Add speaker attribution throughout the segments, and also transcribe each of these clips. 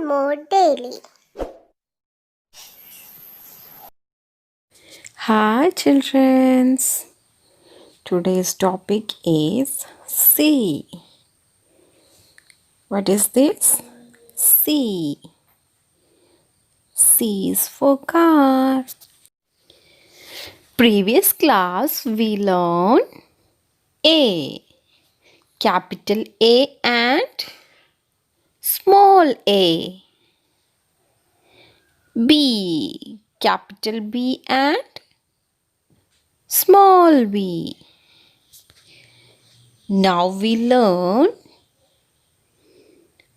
Speaker 1: more daily.
Speaker 2: Hi, children. Today's topic is C. What is this? C. C is for car. Previous class we learned A. Capital A and small a. B. Capital B and small b. Now we learn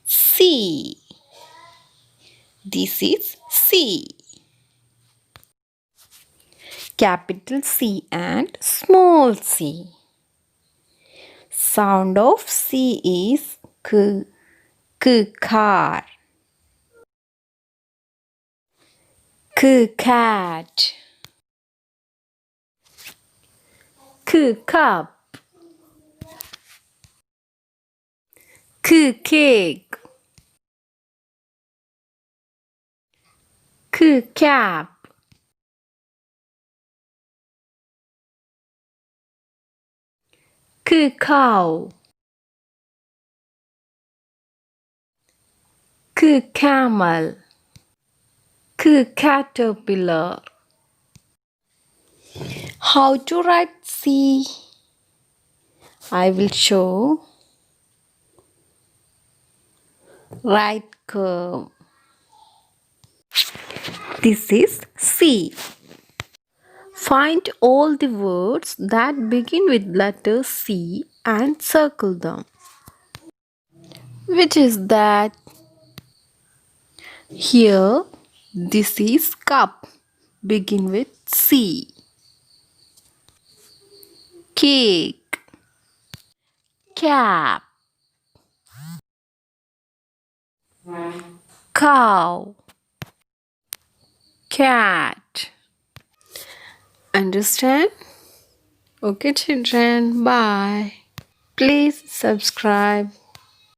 Speaker 2: C. This is C. Capital C and small c. Sound of C is k. K car. K cat. K cup. K cake. K cap. K cow. K camel. K caterpillar. How to write C? I will show. Right curve. This is C. Find all the words that begin with letter C and circle them. Which is that? Here, this is cup. Begin with C. Cake. Cap. Cow. Cat. Understand? Okay, children. Bye. Please subscribe.